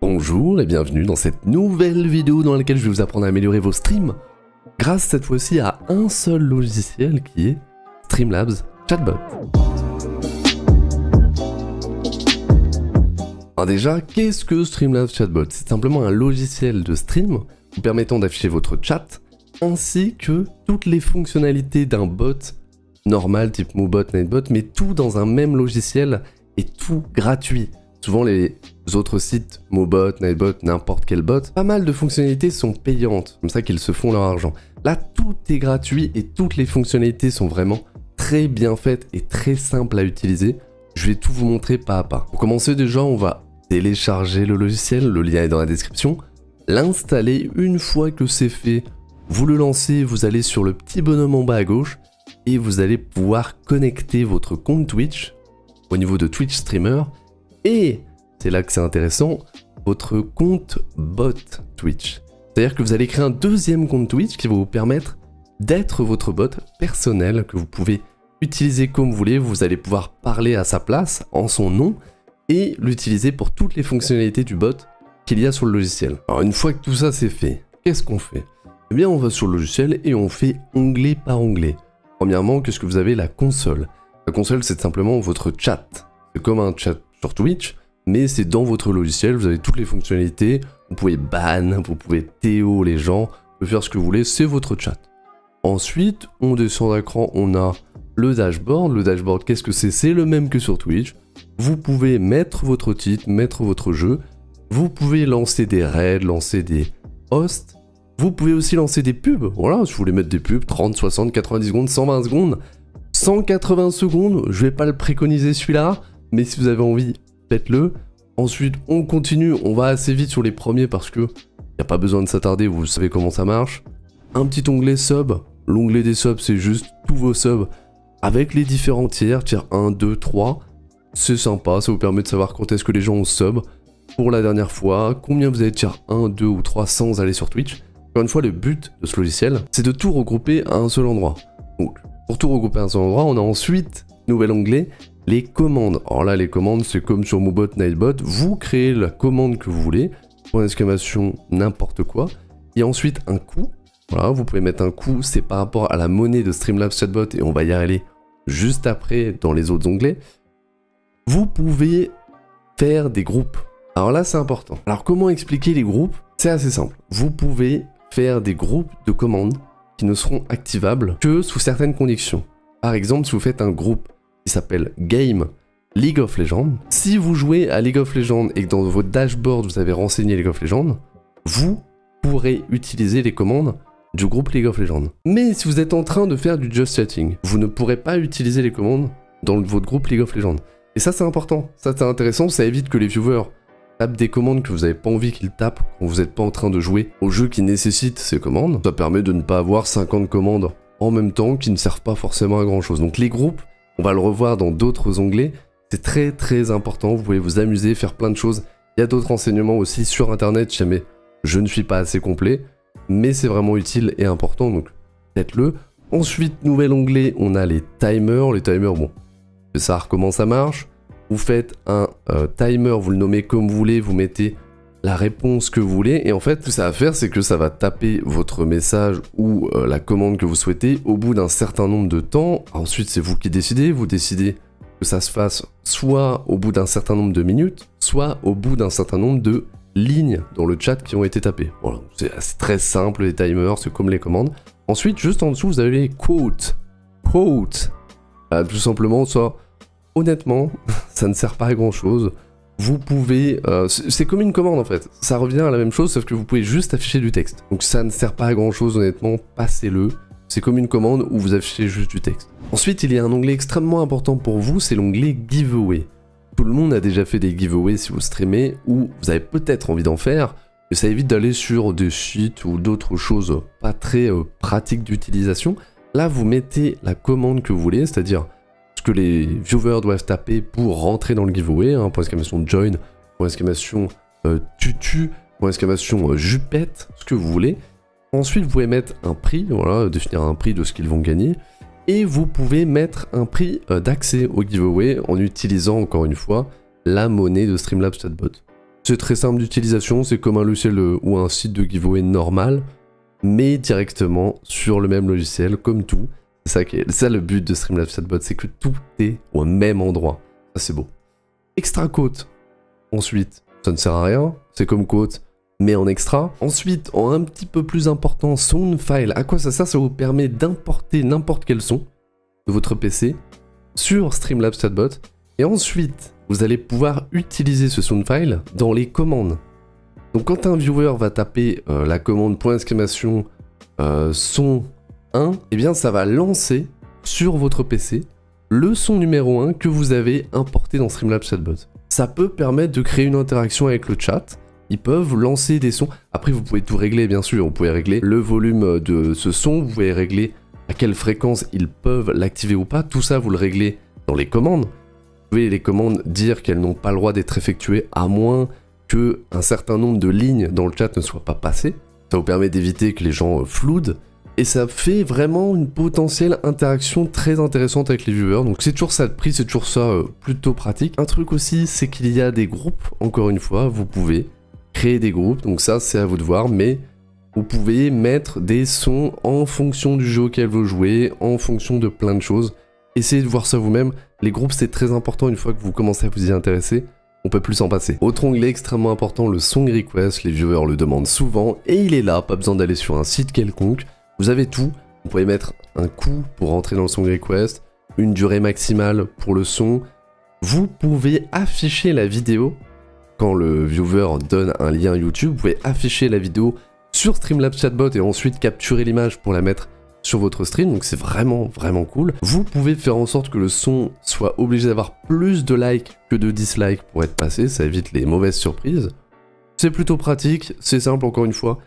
Bonjour et bienvenue dans cette nouvelle vidéo dans laquelle je vais vous apprendre à améliorer vos streams grâce cette fois-ci à un seul logiciel qui est Streamlabs Chatbot. Alors déjà, qu'est-ce que Streamlabs Chatbot? C'est simplement un logiciel de stream vous permettant d'afficher votre chat ainsi que toutes les fonctionnalités d'un bot normal type Moobot, Nightbot, mais tout dans un même logiciel et tout gratuit. Souvent les autres sites, Moobot, Nightbot, n'importe quel bot, pas mal de fonctionnalités sont payantes, comme ça qu'ils se font leur argent. Là, tout est gratuit et toutes les fonctionnalités sont vraiment très bien faites et très simples à utiliser. Je vais tout vous montrer pas à pas. Pour commencer déjà, on va télécharger le logiciel, le lien est dans la description, l'installer. Une fois que c'est fait, vous le lancez, vous allez sur le petit bonhomme en bas à gauche et vous allez pouvoir connecter votre compte Twitch au niveau de Twitch Streamer. Et c'est là que c'est intéressant, votre compte bot Twitch. C'est-à-dire que vous allez créer un deuxième compte Twitch qui va vous permettre d'être votre bot personnel que vous pouvez utiliser comme vous voulez. Vous allez pouvoir parler à sa place, en son nom, et l'utiliser pour toutes les fonctionnalités du bot qu'il y a sur le logiciel. Alors une fois que tout ça c'est fait, qu'est-ce qu'on fait? Eh bien on va sur le logiciel et on fait onglet par onglet. Premièrement, qu'est-ce que vous avez? La console. La console c'est simplement votre chat. C'est comme un chat sur Twitch, mais c'est dans votre logiciel, vous avez toutes les fonctionnalités, vous pouvez ban, vous pouvez TO les gens, vous pouvez faire ce que vous voulez, c'est votre chat. Ensuite, on descend d'écran, on a le dashboard. Le dashboard, qu'est-ce que c'est? C'est le même que sur Twitch. Vous pouvez mettre votre titre, mettre votre jeu, vous pouvez lancer des raids, lancer des hosts, vous pouvez aussi lancer des pubs. Voilà, si vous voulez mettre des pubs, 30, 60, 90 secondes, 120 secondes, 180 secondes, je vais pas le préconiser celui-là, mais si vous avez envie, faites-le. Ensuite, on continue, on va assez vite sur les premiers parce que y a pas besoin de s'attarder, vous savez comment ça marche. Un petit onglet sub, l'onglet des subs, c'est juste tous vos subs avec les différents tiers, tiers 1, 2, 3. C'est sympa, ça vous permet de savoir quand est-ce que les gens ont sub pour la dernière fois, combien vous avez de tiers 1, 2 ou 3 sans aller sur Twitch. Encore une fois, le but de ce logiciel, c'est de tout regrouper à un seul endroit. Donc, pour tout regrouper à un seul endroit, on a ensuite, nouvel onglet, les commandes. Alors là, les commandes, c'est comme sur Moobot, Nightbot, vous créez la commande que vous voulez, point d'exclamation, n'importe quoi, et ensuite un coût. Voilà, vous pouvez mettre un coût, c'est par rapport à la monnaie de Streamlabs Chatbot, et on va y aller juste après dans les autres onglets. Vous pouvez faire des groupes. Alors là, c'est important. Alors comment expliquer les groupes? C'est assez simple. Vous pouvez faire des groupes de commandes qui ne seront activables que sous certaines conditions. Par exemple, si vous faites un groupe qui s'appelle Game League of Legends, si vous jouez à League of Legends et que dans votre dashboard vous avez renseigné League of Legends, vous pourrez utiliser les commandes du groupe League of Legends. Mais si vous êtes en train de faire du just chatting, vous ne pourrez pas utiliser les commandes dans votre groupe League of Legends. Et ça c'est important, ça c'est intéressant, ça évite que les viewers tapent des commandes que vous n'avez pas envie qu'ils tapent quand vous n'êtes pas en train de jouer au jeu qui nécessite ces commandes. Ça permet de ne pas avoir 50 commandes en même temps qui ne servent pas forcément à grand chose. Donc les groupes, on va le revoir dans d'autres onglets, c'est très très important, vous pouvez vous amuser, faire plein de choses. Il y a d'autres renseignements aussi sur internet, jamais je ne suis pas assez complet, mais c'est vraiment utile et important, donc faites-le. Ensuite, nouvel onglet, on a les timers. Les timers, bon, je vais savoir comment ça marche. Vous faites un timer, vous le nommez comme vous voulez, vous mettez la réponse que vous voulez, et en fait, tout ça va faire, c'est que ça va taper votre message ou la commande que vous souhaitez au bout d'un certain nombre de temps. Ensuite, c'est vous qui décidez, vous décidez que ça se fasse soit au bout d'un certain nombre de minutes, soit au bout d'un certain nombre de lignes dans le chat qui ont été tapées. Voilà, c'est très simple, les timers, c'est comme les commandes. Ensuite, juste en dessous, vous avez les quotes. Quotes. Tout simplement, ça, honnêtement, ça ne sert pas à grand chose. Vous pouvez... c'est comme une commande en fait. Ça revient à la même chose, sauf que vous pouvez juste afficher du texte. Donc ça ne sert pas à grand chose, honnêtement, passez-le. C'est comme une commande où vous affichez juste du texte. Ensuite, il y a un onglet extrêmement important pour vous, c'est l'onglet Giveaway. Tout le monde a déjà fait des giveaways si vous streamez, ou vous avez peut-être envie d'en faire, mais ça évite d'aller sur des sites ou d'autres choses pas très pratiques d'utilisation. Là, vous mettez la commande que vous voulez, c'est-à-dire ce que les viewers doivent taper pour rentrer dans le giveaway, hein, point d'exclamation join, point d'exclamation tutu, point d'exclamation jupette, ce que vous voulez. Ensuite, vous pouvez mettre un prix, voilà, définir un prix de ce qu'ils vont gagner. Et vous pouvez mettre un prix d'accès au giveaway en utilisant, encore une fois, la monnaie de Streamlabs Chatbot. C'est très simple d'utilisation, c'est comme un logiciel ou un site de giveaway normal, mais directement sur le même logiciel, comme tout. C'est ça le but de Streamlabs Chatbot, c'est que tout est au même endroit. Ça c'est beau. Extra quote. Ensuite, ça ne sert à rien, c'est comme quote, mais en extra. Ensuite, en un petit peu plus important, sound file. À quoi ça sert? Ça vous permet d'importer n'importe quel son de votre PC sur Streamlabs Chatbot. Et ensuite, vous allez pouvoir utiliser ce sound file dans les commandes. Donc quand un viewer va taper la commande son 1, eh bien ça va lancer sur votre PC le son numéro 1 que vous avez importé dans Streamlabs Chatbot. Ça peut permettre de créer une interaction avec le chat. Ils peuvent lancer des sons. Après, vous pouvez tout régler, bien sûr. Vous pouvez régler le volume de ce son. Vous pouvez régler à quelle fréquence ils peuvent l'activer ou pas. Tout ça, vous le réglez dans les commandes. Vous pouvez les commandes dire qu'elles n'ont pas le droit d'être effectuées à moins qu'un certain nombre de lignes dans le chat ne soient pas passées. Ça vous permet d'éviter que les gens floudent. Et ça fait vraiment une potentielle interaction très intéressante avec les viewers. Donc c'est toujours ça de prix, c'est toujours ça plutôt pratique. Un truc aussi, c'est qu'il y a des groupes. Encore une fois, vous pouvez créer des groupes. Donc ça, c'est à vous de voir. Mais vous pouvez mettre des sons en fonction du jeu auquel vous jouez, en fonction de plein de choses. Essayez de voir ça vous-même. Les groupes, c'est très important une fois que vous commencez à vous y intéresser. On peut plus s'en passer. Autre onglet extrêmement important, le song request. Les viewers le demandent souvent et il est là. Pas besoin d'aller sur un site quelconque. Vous avez tout, vous pouvez mettre un coût pour rentrer dans le song request, une durée maximale pour le son. Vous pouvez afficher la vidéo, quand le viewer donne un lien YouTube, vous pouvez afficher la vidéo sur Streamlabs Chatbot et ensuite capturer l'image pour la mettre sur votre stream, donc c'est vraiment cool. Vous pouvez faire en sorte que le son soit obligé d'avoir plus de likes que de dislikes pour être passé, ça évite les mauvaises surprises. C'est plutôt pratique, c'est simple encore une fois.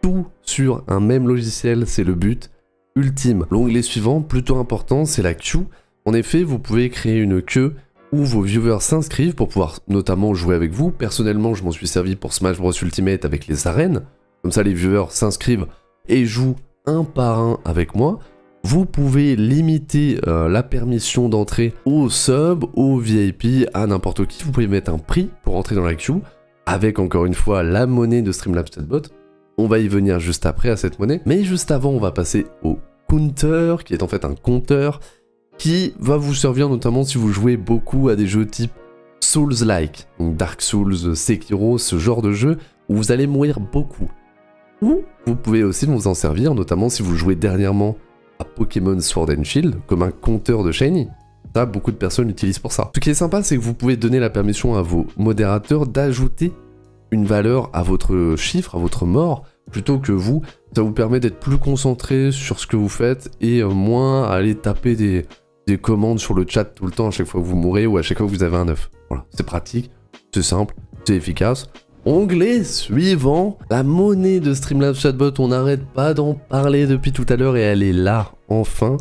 Tout sur un même logiciel, c'est le but ultime. L'onglet suivant, plutôt important, c'est la queue. En effet, vous pouvez créer une queue où vos viewers s'inscrivent pour pouvoir notamment jouer avec vous. Personnellement, je m'en suis servi pour Smash Bros Ultimate avec les arènes. Comme ça, les viewers s'inscrivent et jouent un par un avec moi. Vous pouvez limiter la permission d'entrée aux subs, aux VIP, à n'importe qui. Vous pouvez mettre un prix pour entrer dans la queue avec encore une fois la monnaie de Streamlabs Chatbot. On va y venir juste après à cette monnaie. Mais juste avant, on va passer au counter, qui est en fait un compteur, qui va vous servir notamment si vous jouez beaucoup à des jeux type Souls-like, donc Dark Souls, Sekiro, ce genre de jeu, où vous allez mourir beaucoup. Ou vous pouvez aussi vous en servir, notamment si vous jouez dernièrement à Pokémon Sword and Shield, comme un compteur de Shiny. Ça, beaucoup de personnes l'utilisent pour ça. Ce qui est sympa, c'est que vous pouvez donner la permission à vos modérateurs d'ajouter une valeur à votre chiffre, à votre mort, plutôt que vous. Ça vous permet d'être plus concentré sur ce que vous faites et moins à aller taper des commandes sur le chat tout le temps à chaque fois que vous mourrez ou à chaque fois que vous avez un œuf. Voilà, c'est pratique, c'est simple, c'est efficace. Onglet suivant, la monnaie de Streamlabs Chatbot, on n'arrête pas d'en parler depuis tout à l'heure et elle est là, enfin.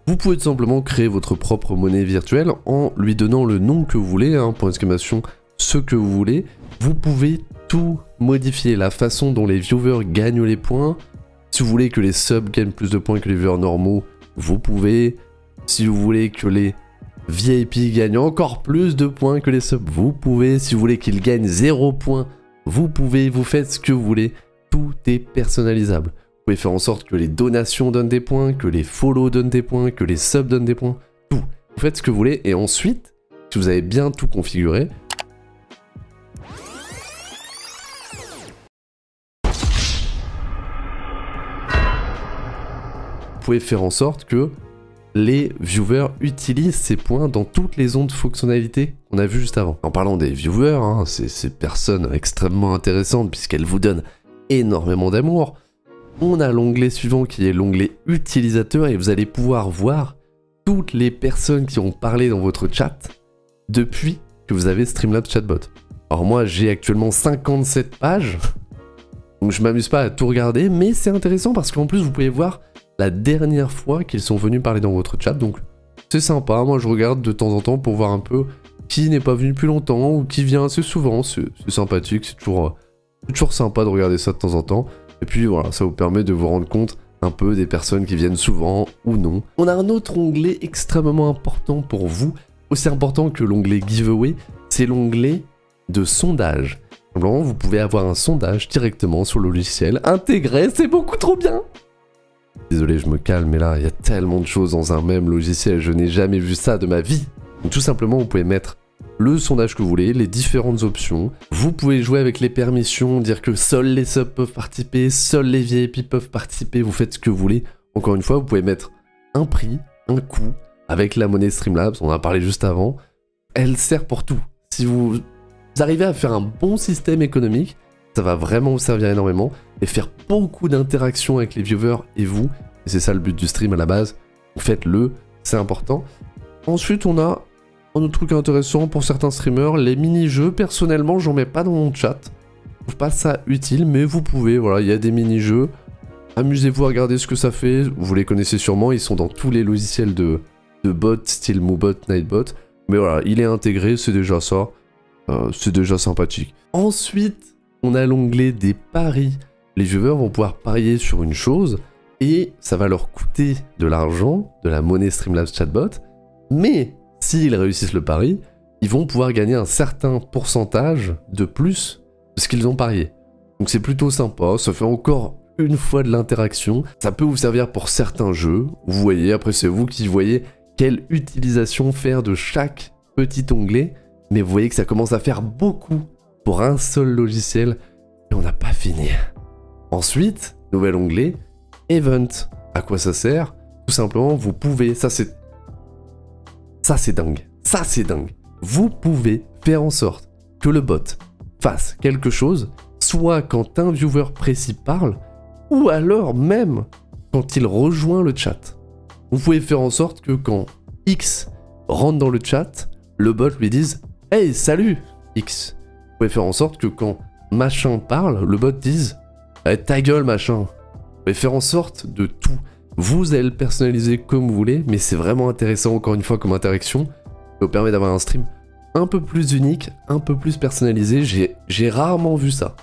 Vous pouvez tout simplement créer votre propre monnaie virtuelle en lui donnant le nom que vous voulez, point d'exclamation, ce que vous voulez. Vous pouvez tout modifier, la façon dont les viewers gagnent les points. Si vous voulez que les subs gagnent plus de points que les viewers normaux, vous pouvez. Si vous voulez que les VIP gagnent encore plus de points que les subs, vous pouvez. Si vous voulez qu'ils gagnent 0 points, vous pouvez. Vous faites ce que vous voulez. Tout est personnalisable. Vous pouvez faire en sorte que les donations donnent des points, que les follow donnent des points, que les subs donnent des points. Tout. Vous faites ce que vous voulez et ensuite, si vous avez bien tout configuré, vous pouvez faire en sorte que les viewers utilisent ces points dans toutes les autres fonctionnalités qu'on a vues juste avant. En parlant des viewers, c'est ces personnes extrêmement intéressantes puisqu'elles vous donnent énormément d'amour. On a l'onglet suivant qui est l'onglet utilisateur et vous allez pouvoir voir toutes les personnes qui ont parlé dans votre chat depuis que vous avez Streamlabs Chatbot. Alors moi j'ai actuellement 57 pages, donc je m'amuse pas à tout regarder, mais c'est intéressant parce qu'en plus vous pouvez voir la dernière fois qu'ils sont venus parler dans votre chat, donc c'est sympa. Moi je regarde de temps en temps pour voir un peu qui n'est pas venu depuis longtemps ou qui vient assez souvent, c'est sympathique, c'est toujours sympa de regarder ça de temps en temps. Et puis voilà, ça vous permet de vous rendre compte un peu des personnes qui viennent souvent ou non. On a un autre onglet extrêmement important pour vous, aussi important que l'onglet giveaway, c'est l'onglet de sondage. Simplement, vous pouvez avoir un sondage directement sur le logiciel intégré, c'est beaucoup trop bien. Désolé, je me calme, mais là, il y a tellement de choses dans un même logiciel, je n'ai jamais vu ça de ma vie. Donc tout simplement, vous pouvez mettre le sondage que vous voulez, les différentes options. Vous pouvez jouer avec les permissions, dire que seuls les subs peuvent participer, seuls les VIP peuvent participer, vous faites ce que vous voulez. Encore une fois, vous pouvez mettre un prix, un coût, avec la monnaie Streamlabs, on en a parlé juste avant. Elle sert pour tout. Si vous arrivez à faire un bon système économique, ça va vraiment vous servir énormément et faire beaucoup d'interactions avec les viewers et vous. Et c'est ça le but du stream à la base. Faites-le, c'est important. Ensuite, on a un autre truc intéressant pour certains streamers, les mini-jeux. Personnellement, j'en mets pas dans mon chat. Je trouve pas ça utile, mais vous pouvez. Voilà, il y a des mini-jeux. Amusez-vous à regarder ce que ça fait. Vous les connaissez sûrement, ils sont dans tous les logiciels de bots, style Moobot, Nightbot. Mais voilà, il est intégré, c'est déjà ça. C'est déjà sympathique. Ensuite, on a l'onglet des paris. Les viewers vont pouvoir parier sur une chose et ça va leur coûter de l'argent, de la monnaie Streamlabs Chatbot. Mais s'ils réussissent le pari, ils vont pouvoir gagner un certain pourcentage de plus de ce qu'ils ont parié. Donc c'est plutôt sympa, ça fait encore une fois de l'interaction. Ça peut vous servir pour certains jeux. Vous voyez, après c'est vous qui voyez quelle utilisation faire de chaque petit onglet. Mais vous voyez que ça commence à faire beaucoup pour un seul logiciel et on n'a pas fini. Ensuite, nouvel onglet, Event. À quoi ça sert? Tout simplement, vous pouvez, ça c'est dingue, ça c'est dingue. Vous pouvez faire en sorte que le bot fasse quelque chose, soit quand un viewer précis parle, ou alors même quand il rejoint le chat. Vous pouvez faire en sorte que quand X rentre dans le chat, le bot lui dise « Hey, salut X ». Vous pouvez faire en sorte que quand machin parle, le bot dise hey, « Ta gueule machin ». Vous pouvez faire en sorte de tout. Vous allez le personnaliser comme vous voulez, mais c'est vraiment intéressant encore une fois comme interaction. Ça vous permet d'avoir un stream un peu plus unique, un peu plus personnalisé. J'ai rarement vu ça.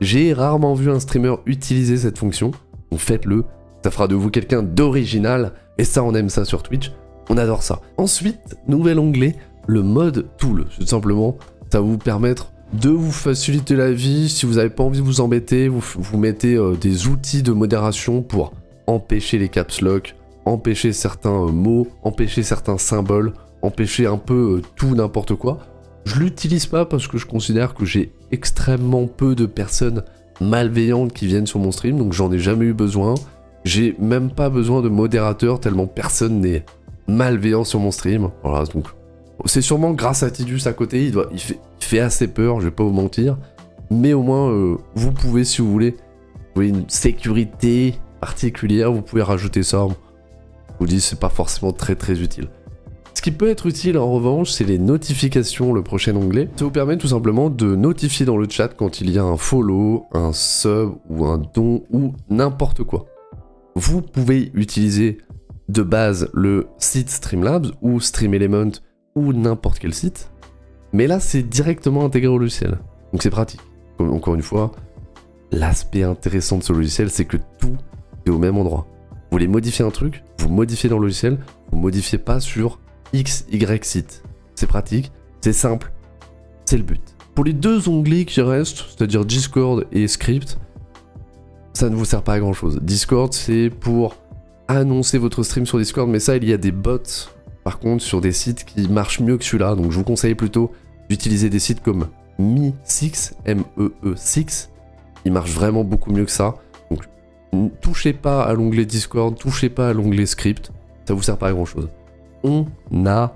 J'ai rarement vu un streamer utiliser cette fonction. Donc faites-le, ça fera de vous quelqu'un d'original. Et ça, on aime ça sur Twitch. On adore ça. Ensuite, nouvel onglet, le mode tool. Tout simplement, ça va vous permettre de vous faciliter la vie. Si vous n'avez pas envie de vous embêter, vous mettez des outils de modération pour empêcher les caps lock, empêcher certains mots, empêcher certains symboles, empêcher un peu tout n'importe quoi. Je l'utilise pas parce que je considère que j'ai extrêmement peu de personnes malveillantes qui viennent sur mon stream, donc j'en ai jamais eu besoin. J'ai même pas besoin de modérateur tellement personne n'est malveillant sur mon stream. Voilà, donc c'est sûrement grâce à Tidus à côté, il fait assez peur, je vais pas vous mentir. Mais au moins, vous pouvez, si vous voulez une sécurité particulière, vous pouvez rajouter ça. Je vous dis, c'est pas forcément très utile. Ce qui peut être utile en revanche, c'est les notifications, le prochain onglet. Ça vous permet tout simplement de notifier dans le chat quand il y a un follow, un sub ou un don ou n'importe quoi. Vous pouvez utiliser de base le site Streamlabs ou StreamElement ou n'importe quel site. Mais là, c'est directement intégré au logiciel. Donc c'est pratique. Encore une fois, l'aspect intéressant de ce logiciel, c'est que tout est au même endroit. Vous voulez modifier un truc, vous modifiez dans le logiciel, vous modifiez pas sur X, Y site. C'est pratique, c'est simple, c'est le but. Pour les deux onglets qui restent, c'est-à-dire Discord et Script, ça ne vous sert pas à grand chose. Discord, c'est pour annoncer votre stream sur Discord, mais ça, il y a des bots, par contre, sur des sites qui marchent mieux que celui-là. Donc je vous conseille plutôt d'utiliser des sites comme Me6, M-E-E-6. Il marche vraiment beaucoup mieux que ça. Donc ne touchez pas à l'onglet Discord, touchez pas à l'onglet Script, ça vous sert pas à grand chose. On a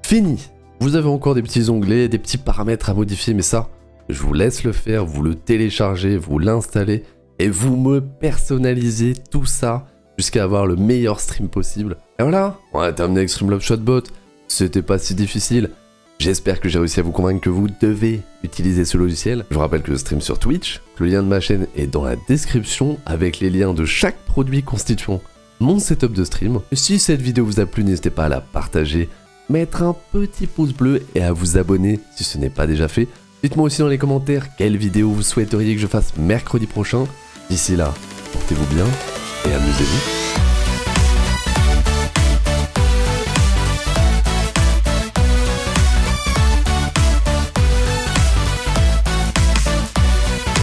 fini. Vous avez encore des petits onglets, des petits paramètres à modifier, mais ça, je vous laisse le faire, vous le téléchargez, vous l'installez, et vous me personnalisez tout ça jusqu'à avoir le meilleur stream possible. Et voilà, on a terminé avec Streamlabs Chatbot, c'était pas si difficile. J'espère que j'ai réussi à vous convaincre que vous devez utiliser ce logiciel. Je vous rappelle que je stream sur Twitch, le lien de ma chaîne est dans la description avec les liens de chaque produit constituant mon setup de stream. Si cette vidéo vous a plu, n'hésitez pas à la partager, mettre un petit pouce bleu et à vous abonner si ce n'est pas déjà fait. Dites-moi aussi dans les commentaires quelle vidéo vous souhaiteriez que je fasse mercredi prochain. D'ici là, portez-vous bien et amusez-vous.